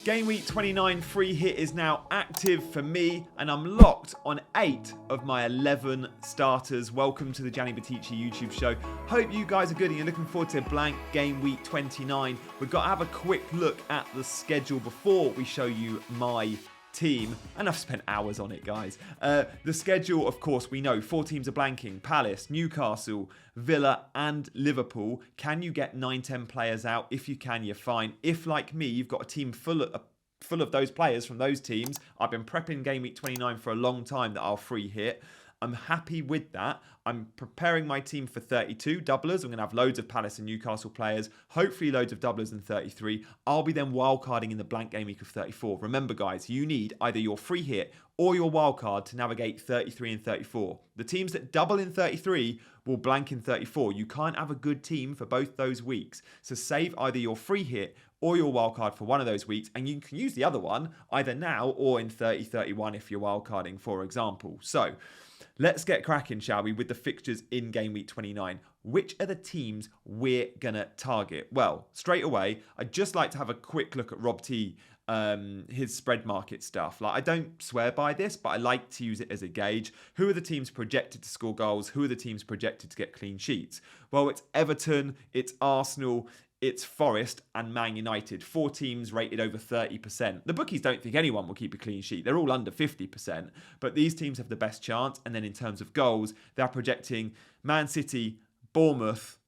Game week 29 free hit is now active for me, and I'm locked on 8 of my 11 starters. Welcome to the Gianni YouTube show. Hope you guys are good and you're looking forward to blank game week 29. We've got to have a quick look at the schedule before we show you my team, and I've spent hours on it, guys. The schedule, of course, we know 4 teams are blanking: Palace, Newcastle, Villa and Liverpool. Can you get 9-10 players out? If you can, you're fine. If, like me, you've got a team full of those players from those teams, I've been prepping game week 29 for a long time that I'll free hit. I'm happy with that. I'm preparing my team for 32 doublers. I'm going to have loads of Palace and Newcastle players, hopefully loads of doublers in 33. I'll be then wildcarding in the blank game week of 34. Remember, guys, you need either your free hit or your wildcard to navigate 33 and 34. The teams that double in 33 will blank in 34. You can't have a good team for both those weeks. So save either your free hit or your wildcard for one of those weeks, and you can use the other one either now or in 30-31 if you're wildcarding, for example. So let's get cracking, shall we, with the fixtures in game week 29. Which are the teams we're going to target? Well, straight away, I'd just like to have a quick look at Rob T, his spread market stuff. Like, I don't swear by this, but I like to use it as a gauge. Who are the teams projected to score goals? Who are the teams projected to get clean sheets? Well, it's Everton, it's Arsenal, it's Forest and Man United. 4 teams rated over 30%. The bookies don't think anyone will keep a clean sheet. They're all under 50%. But these teams have the best chance. And then in terms of goals, they're projecting Man City, Bournemouth,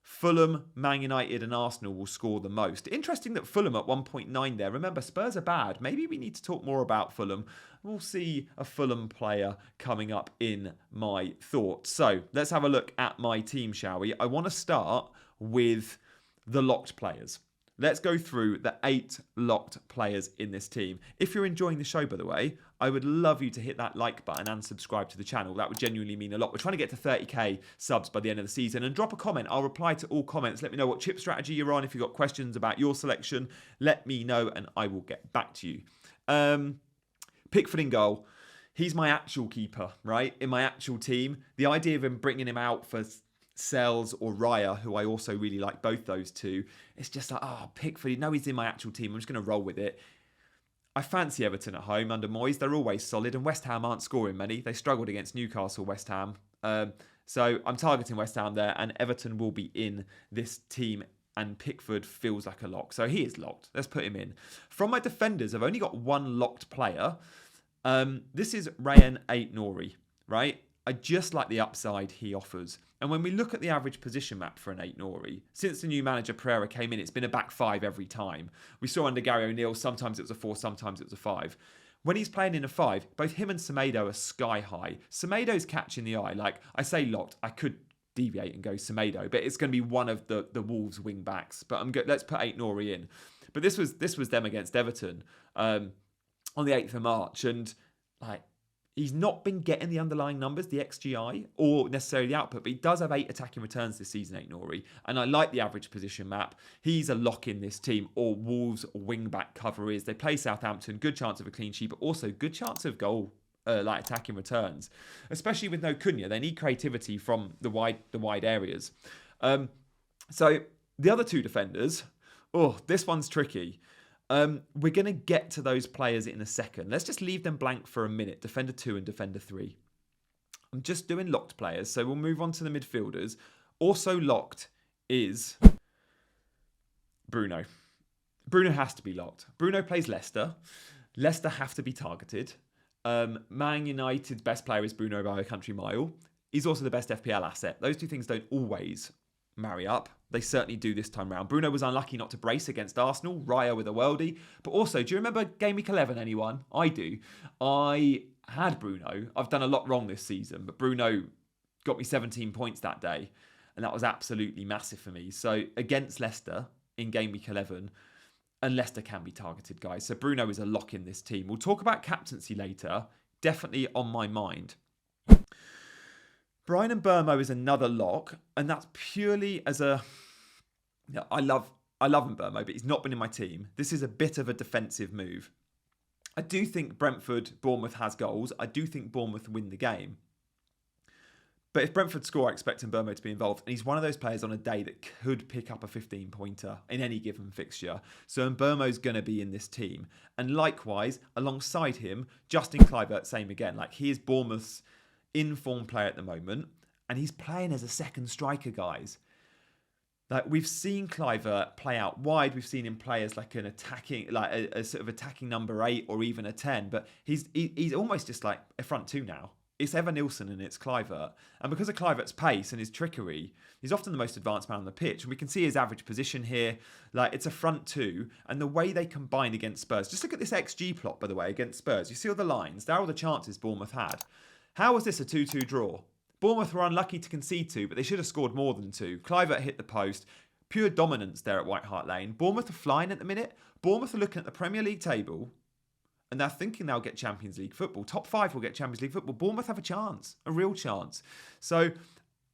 Fulham, Man United and Arsenal will score the most. Interesting that Fulham at 1.9 there. Remember, Spurs are bad. Maybe we need to talk more about Fulham. We'll see a Fulham player coming up in my thoughts. So let's have a look at my team, shall we? I want to start with the locked players. Let's go through the 8 locked players in this team. If you're enjoying the show, by the way, I would love you to hit that like button and subscribe to the channel. That would genuinely mean a lot. We're trying to get to 30k subs by the end of the season. And drop a comment. I'll reply to all comments. Let me know what chip strategy you're on. If you've got questions about your selection, let me know and I will get back to you. Pickford in goal. He's my actual keeper, right? In my actual team. The idea of him bringing him out for Sells or Raya, who I also really like, both those two, it's just like, Pickford, no, he's in my actual team. I'm just going to roll with it. I fancy Everton at home under Moyes. They're always solid, and West Ham aren't scoring many. They struggled against Newcastle, West Ham. So I'm targeting West Ham there, and Everton will be in this team, and Pickford feels like a lock. So he is locked. Let's put him in. From my defenders, I've only got one locked player. This is Rayan Ait-Nouri, right? I just like the upside he offers. And when we look at the average position map for an Ait-Nouri, since the new manager Pereira came in, it's been a back 5 every time. We saw under Gary O'Neill, sometimes it was a 4, sometimes it was a 5. When he's playing in a 5, both him and Semedo are sky high. Semedo's catching the eye. Like, I say locked, I could deviate and go Semedo, but it's going to be one of the Wolves wing backs. But let's put Ait-Nouri in. But this was them against Everton on the 8th of March, and like, he's not been getting the underlying numbers, the XGI, or necessarily the output, but he does have 8 attacking returns this season, Ait-Nouri. And I like the average position map. He's a lock in this team, or Wolves wing-back cover is. They play Southampton, good chance of a clean sheet, but also good chance of goal, like attacking returns. Especially with no Cunha. They need creativity from the wide areas. So the other 2 defenders, this one's tricky. We're going to get to those players in a second. Let's just leave them blank for a minute. Defender 2 and Defender 3. I'm just doing locked players, so we'll move on to the midfielders. Also locked is Bruno. Bruno has to be locked. Bruno plays Leicester. Leicester have to be targeted. Man United's best player is Bruno by a country mile. He's also the best FPL asset. Those 2 things don't always marry up. They certainly do this time round. Bruno was unlucky not to brace against Arsenal. Raya with a worldie. But also, do you remember Game Week 11, anyone? I do. I had Bruno. I've done a lot wrong this season, but Bruno got me 17 points that day. And that was absolutely massive for me. So against Leicester in Game Week 11, and Leicester can be targeted, guys. So Bruno is a lock in this team. We'll talk about captaincy later. Definitely on my mind. Brian Mbeumo is another lock, and that's purely as a... I love Mbeumo, but he's not been in my team. This is a bit of a defensive move. I do think Bournemouth has goals. I do think Bournemouth win the game. But if Brentford score, I expect Mbeumo to be involved. And he's one of those players on a day that could pick up a 15-pointer in any given fixture. So Mbeumo's going to be in this team. And likewise, alongside him, Justin Kluivert, same again. Like, he is Bournemouth's in-form player at the moment. And he's playing as a second striker, guys. Like, we've seen Kluivert play out wide. We've seen him play as like an attacking, like a sort of attacking number 8 or even a 10. But he's almost just like a front two now. It's Evan-Nilsson and it's Kluivert. And because of Kluivert's pace and his trickery, he's often the most advanced man on the pitch. And we can see his average position here. Like, it's a front two. And the way they combine against Spurs. Just look at this XG plot, by the way, against Spurs. You see all the lines. There are all the chances Bournemouth had. How was this a 2-2 draw? Bournemouth were unlucky to concede 2, but they should have scored more than 2. Kluivert hit the post. Pure dominance there at White Hart Lane. Bournemouth are flying at the minute. Bournemouth are looking at the Premier League table. And they're thinking they'll get Champions League football. Top 5 will get Champions League football. Bournemouth have a chance, a real chance. So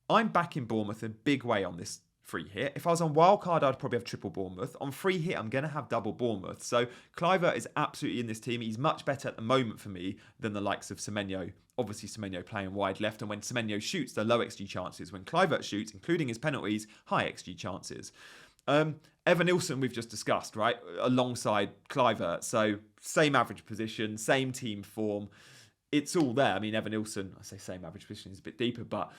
I'm backing Bournemouth in a big way on this free hit. If I was on wildcard, I'd probably have triple Bournemouth. On free hit, I'm going to have double Bournemouth. So Kluivert is absolutely in this team. He's much better at the moment for me than the likes of Semenyo. Obviously, Semenyo playing wide left. And when Semenyo shoots, they're low XG chances. When Kluivert shoots, including his penalties, high XG chances. Evan-Nilsson we've just discussed, right? Alongside Kluivert. So same average position, same team form. It's all there. I mean, Evan-Nilsson, I say same average position, is a bit deeper, but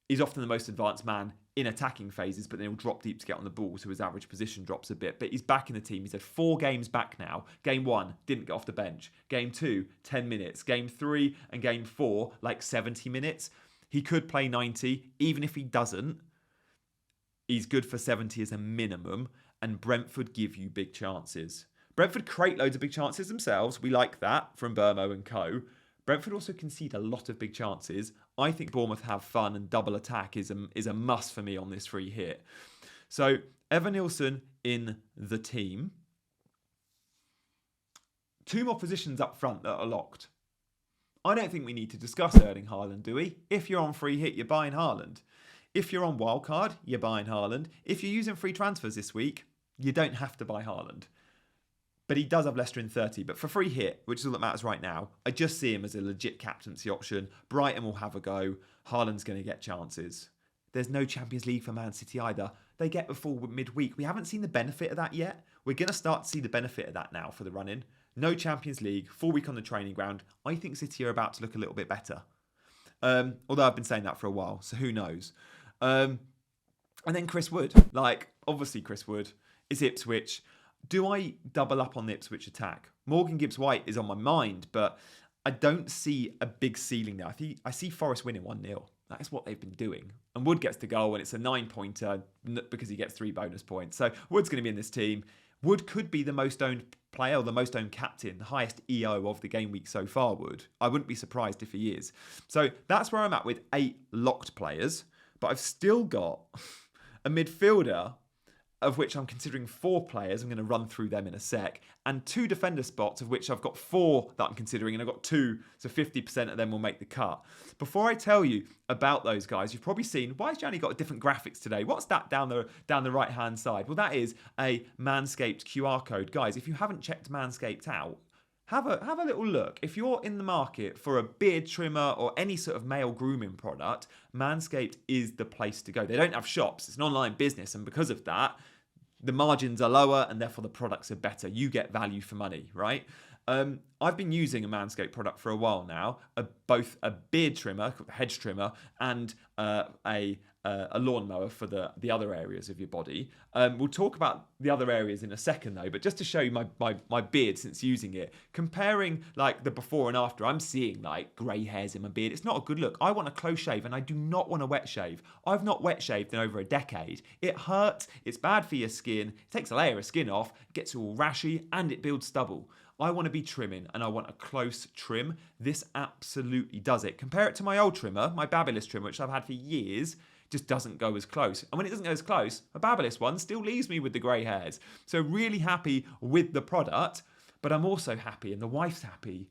he's often the most advanced man in attacking phases, but then he'll drop deep to get on the ball, so his average position drops a bit. But he's back in the team. He's had 4 games back now. Game 1, didn't get off the bench. Game 2, 10 minutes. Game 3 and Game 4, like 70 minutes. He could play 90. Even if he doesn't, he's good for 70 as a minimum, and Brentford give you big chances. Brentford create loads of big chances themselves. We like that from Burmo and co. Brentford also concede a lot of big chances. I think Bournemouth have fun, and double attack is a must for me on this free hit. So Evan-Nilsson in the team. 2 more positions up front that are locked. I don't think we need to discuss Erling Haaland, do we? If you're on free hit, you're buying Haaland. If you're on wildcard, you're buying Haaland. If you're using free transfers this week, you don't have to buy Haaland. But he does have Leicester in 30. But for free hit, which is all that matters right now, I just see him as a legit captaincy option. Brighton will have a go. Haaland's going to get chances. There's no Champions League for Man City either. They get the full midweek. We haven't seen the benefit of that yet. We're going to start to see the benefit of that now for the run-in. No Champions League, full week on the training ground. I think City are about to look a little bit better. Although I've been saying that for a while, so who knows? And then Chris Wood. Like, obviously Chris Wood is Ipswich. Do I double up on the Ipswich attack? Morgan Gibbs-White is on my mind, but I don't see a big ceiling there. I see Forest winning 1-0. That is what they've been doing. And Wood gets the goal, and it's a 9-pointer because he gets 3 bonus points. So Wood's going to be in this team. Wood could be the most owned player or the most owned captain, the highest EO of the game week so far, Wood. I wouldn't be surprised if he is. So that's where I'm at with 8 locked players. But I've still got a midfielder, of which I'm considering 4 players. I'm going to run through them in a sec. And 2 defender spots, of which I've got 4 that I'm considering. And I've got 2, so 50% of them will make the cut. Before I tell you about those guys, you've probably seen, why has Gianni got different graphics today? What's that down the right-hand side? Well, that is a Manscaped QR code. Guys, if you haven't checked Manscaped out, have a little look. If you're in the market for a beard trimmer or any sort of male grooming product, Manscaped is the place to go. They don't have shops. It's an online business, and because of that, the margins are lower and therefore the products are better. You get value for money, right? I've been using a Manscaped product for a while now, both a beard trimmer, hedge trimmer, and a lawnmower for the other areas of your body. We'll talk about the other areas in a second though, but just to show you my beard since using it, comparing like the before and after, I'm seeing like grey hairs in my beard. It's not a good look. I want a close shave and I do not want a wet shave. I've not wet shaved in over a decade. It hurts, it's bad for your skin, it takes a layer of skin off, it gets all rashy, and it builds stubble. I want to be trimming and I want a close trim. This absolutely does it. Compare it to my old trimmer, my Babyliss trimmer, which I've had for years. Just doesn't go as close. And when it doesn't go as close, a Babyliss one still leaves me with the grey hairs. So really happy with the product, but I'm also happy, and the wife's happy,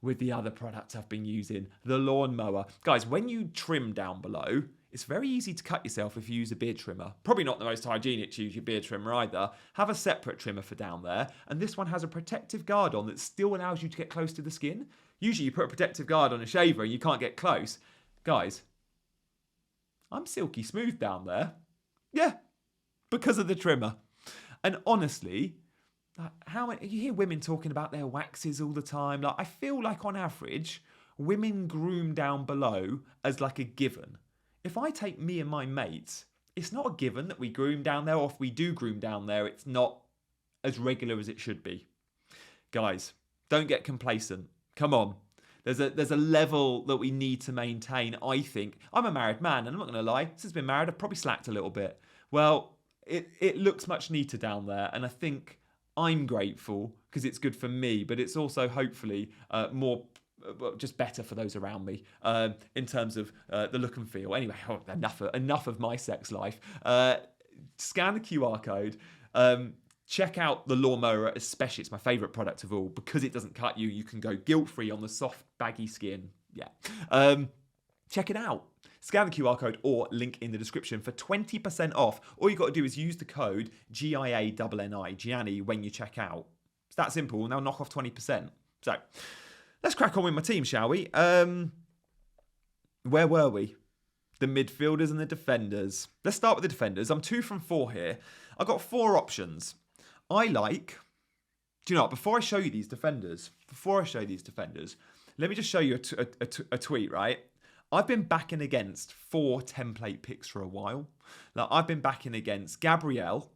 with the other products I've been using, the lawnmower. Guys, when you trim down below, it's very easy to cut yourself if you use a beard trimmer. Probably not the most hygienic to use your beard trimmer either. Have a separate trimmer for down there. And this one has a protective guard on that still allows you to get close to the skin. Usually you put a protective guard on a shaver and you can't get close. Guys, I'm silky smooth down there. Yeah, because of the trimmer. And honestly, you hear women talking about their waxes all the time. Like, I feel like on average, women groom down below as like a given. If I take me and my mates, it's not a given that we groom down there, or if we do groom down there, it's not as regular as it should be. Guys, don't get complacent. Come on. There's a level that we need to maintain, I think. I'm a married man, and I'm not going to lie. Since I've been married, I've probably slacked a little bit. Well, it looks much neater down there, and I think I'm grateful because it's good for me, but it's also hopefully more just better for those around me in terms of the look and feel. Anyway, enough of my sex life. Scan the QR code. Check out the lawnmower, especially. It's my favourite product of all because it doesn't cut you. You can go guilt-free on the soft, baggy skin. Yeah. Check it out. Scan the QR code or link in the description for 20% off. All you got to do is use the code GIANNI, Gianni, when you check out. It's that simple, and they'll knock off 20%. So, let's crack on with my team, shall we? Where were we? The midfielders and the defenders. Let's start with the defenders. I'm 2 from 4 here. I've got 4 options. Do you know what? Before I show you these defenders, let me just show you a tweet, right? I've been backing against 4 template picks for a while. Like, I've been backing against Gabriel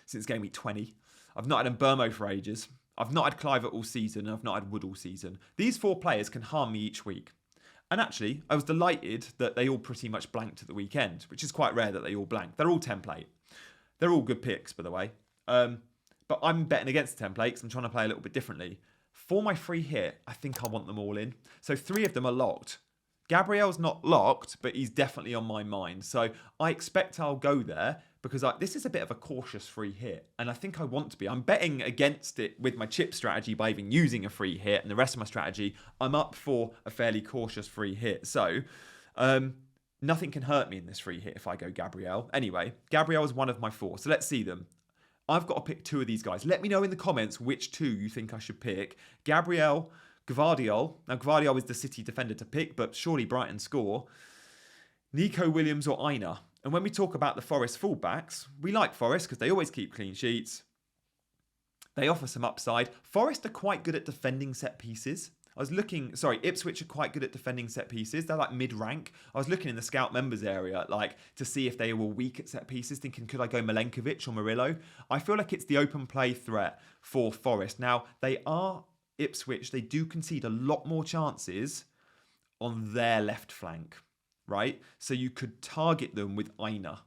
since game week 20. I've not had Mbermo for ages. I've not had Clivert all season, and I've not had Wood all season. These 4 players can harm me each week. And actually, I was delighted that they all pretty much blanked at the weekend, which is quite rare that they all blank. They're all template. They're all good picks, by the way. But I'm betting against the templates. I'm trying to play a little bit differently. For my free hit, I think I want them all in. So 3 of them are locked. Gabriel's not locked, but he's definitely on my mind. So I expect I'll go there because this is a bit of a cautious free hit. And I think I want to be. I'm betting against it with my chip strategy by even using a free hit. And the rest of my strategy, I'm up for a fairly cautious free hit. So nothing can hurt me in this free hit if I go Gabriel. Anyway, Gabriel is one of my 4. So let's see them. I've got to pick 2 of these guys. Let me know in the comments which 2 you think I should pick. Gabriel, Gvardiol. Now, Gvardiol is the City defender to pick, but surely Brighton score. Nico Williams or Aina. And when we talk about the Forest fullbacks, we like Forest because they always keep clean sheets. They offer some upside. Forest are quite good at defending set pieces. Ipswich are quite good at defending set pieces. They're like mid-rank. I was looking in the scout members area, to see if they were weak at set pieces, thinking, could I go Milenkovic or Murillo? I feel like it's the open play threat for Forest. Now, they are Ipswich. They do concede a lot more chances on their left flank, right? So you could target them with Aina.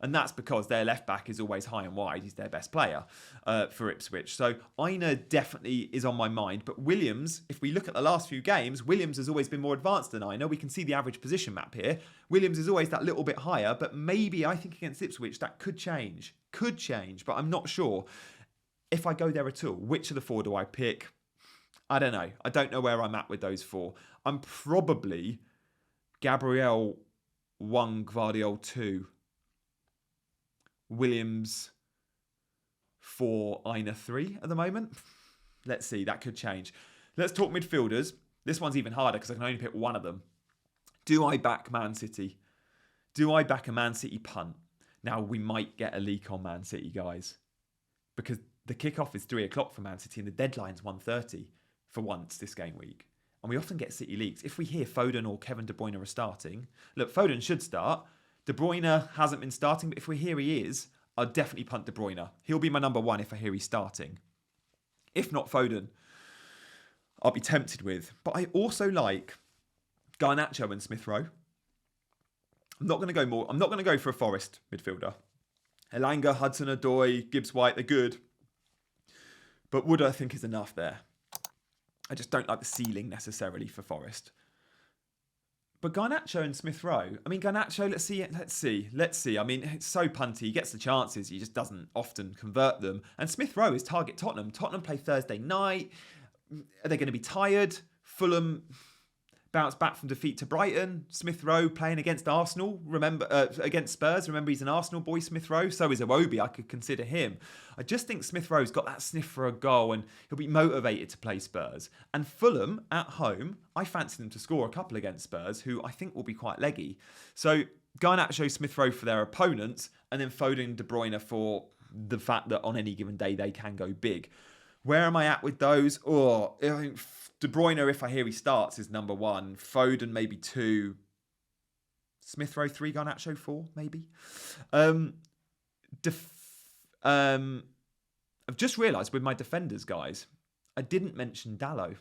And that's because their left back is always high and wide. He's their best player for Ipswich. So Aina definitely is on my mind. But Williams, if we look at the last few games, Williams has always been more advanced than Aina. We can see the average position map here. Williams is always that little bit higher. But maybe I think against Ipswich that could change. But I'm not sure. If I go there at all, which of the 4 do I pick? I don't know. I don't know where I'm at with those 4. I'm probably Gabriel 1, Gvardiol 2. Williams 4, Aina 3 at the moment. Let's see, that could change. Let's talk midfielders. This one's even harder because I can only pick one of them. Do I back Man City? Do I back a Man City punt? Now, we might get a leak on Man City, guys, because the kickoff is 3 o'clock for Man City and the deadline's 1:30 for once this game week. And we often get City leaks. If we hear Foden or Kevin De Bruyne are starting, look, Foden should start. De Bruyne hasn't been starting, but if we hear he is, I'll definitely punt De Bruyne. He'll be my number 1 if I hear he's starting. If not Foden, I'll be tempted with. But I also like Garnacho and Smith Rowe. I'm not going to go for a Forest midfielder. Elanga, Hudson-Odoi, Gibbs-White, they're good. But Wood, I think, is enough there. I just don't like the ceiling necessarily for Forest. But Garnacho and Smith Rowe, Garnacho, let's see. I mean, it's so punty. He gets the chances. He just doesn't often convert them. And Smith Rowe is target Tottenham. Tottenham play Thursday night. Are they going to be tired? Fulham bounce back from defeat to Brighton. Smith Rowe playing against Arsenal. Against Spurs. Remember, he's an Arsenal boy, Smith Rowe. So is Iwobi. I could consider him. I just think Smith Rowe's got that sniff for a goal and he'll be motivated to play Spurs. And Fulham at home, I fancy them to score a couple against Spurs, who I think will be quite leggy. So Garnacho, Smith Rowe for their opponents, and then Foden, De Bruyne for the fact that on any given day they can go big. Where am I at with those? Oh, I think De Bruyne, if I hear he starts, is number 1. Foden maybe 2. Smith Rowe 3, Garnacho 4, maybe. I've just realised with my defenders, guys, I didn't mention Dalot.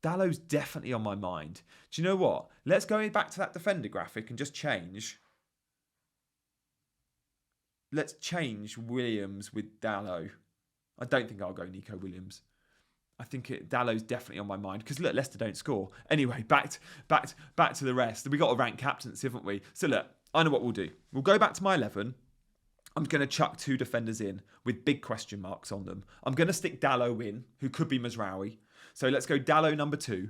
Dallow's definitely on my mind. Do you know what? Let's go back to that defender graphic and just change. Let's change Williams with Dalot. I don't think I'll go Nico Williams. I think Dallow's definitely on my mind because look, Leicester don't score. Anyway, back to the rest. We got to rank captains, haven't we? So look, I know what we'll do. We'll go back to my 11. I'm going to chuck 2 defenders in with big question marks on them. I'm going to stick Dalot in, who could be Mazraoui. So let's go Dalot number 2.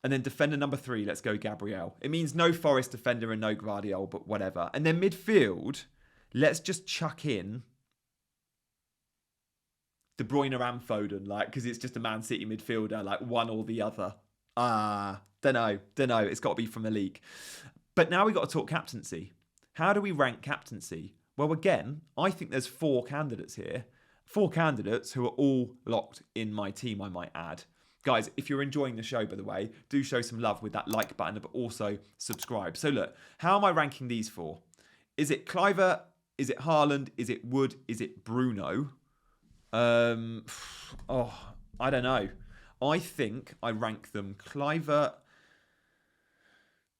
And then defender number 3, let's go Gabriel. It means no Forest defender and no Guardiola, but whatever. And then midfield, let's just chuck in De Bruyne and Foden, because it's just a Man City midfielder, one or the other. Don't know. It's got to be from the league. But now we've got to talk captaincy. How do we rank captaincy? Well, again, I think there's 4 candidates here. 4 candidates who are all locked in my team, I might add. Guys, if you're enjoying the show, by the way, do show some love with that like button, but also subscribe. So look, how am I ranking these 4? Is it Kluivert? Is it Haaland? Is it Wood? Is it Bruno? I don't know. I think I rank them Kluivert.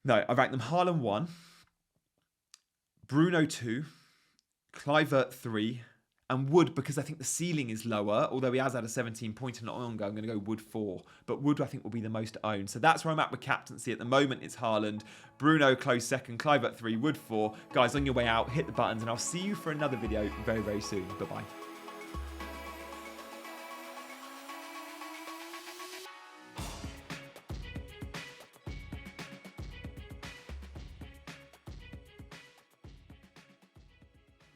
No, I rank them Haaland 1, Bruno 2, Kluivert 3, and Wood, because I think the ceiling is lower, although he has had a 17-pointer not long ago, I'm going to go Wood 4. But Wood, I think, will be the most owned. So that's where I'm at with captaincy. At the moment, it's Haaland, Bruno close second, Kluivert 3, Wood 4. Guys, on your way out, hit the buttons, and I'll see you for another video very, very soon. Bye-bye.